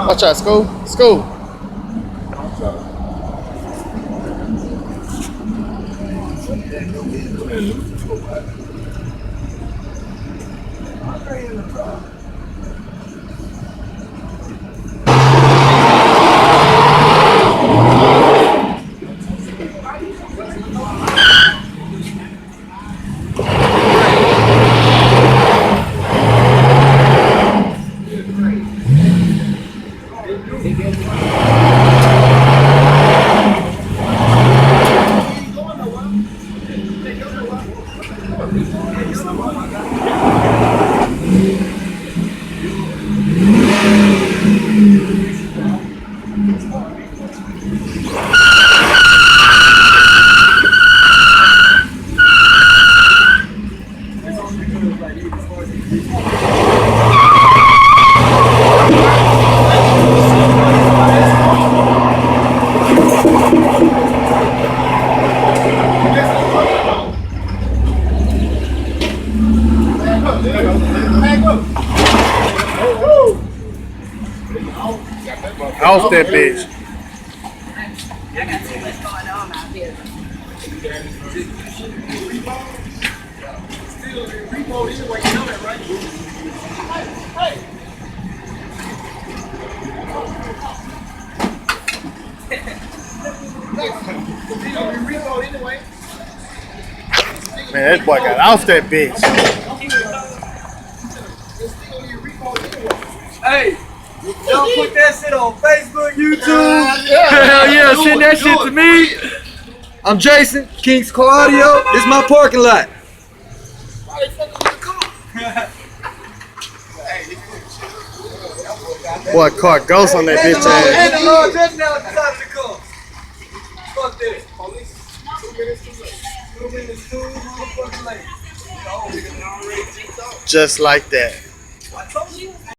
Watch out, school. School. Off that bitch. I got too much going on out here. Man, that boy got off that bitch. Hey, y'all put that shit on Facebook, YouTube. Hell yeah, send that shit to me. I'm Jason, Kings Claudio. This is my parking lot. Boy, caught ghost on that bitch And ass. the Lord just now at the side of the car. Fuck this. 2 minutes, 2 motherfucking late. Just like that. I told you.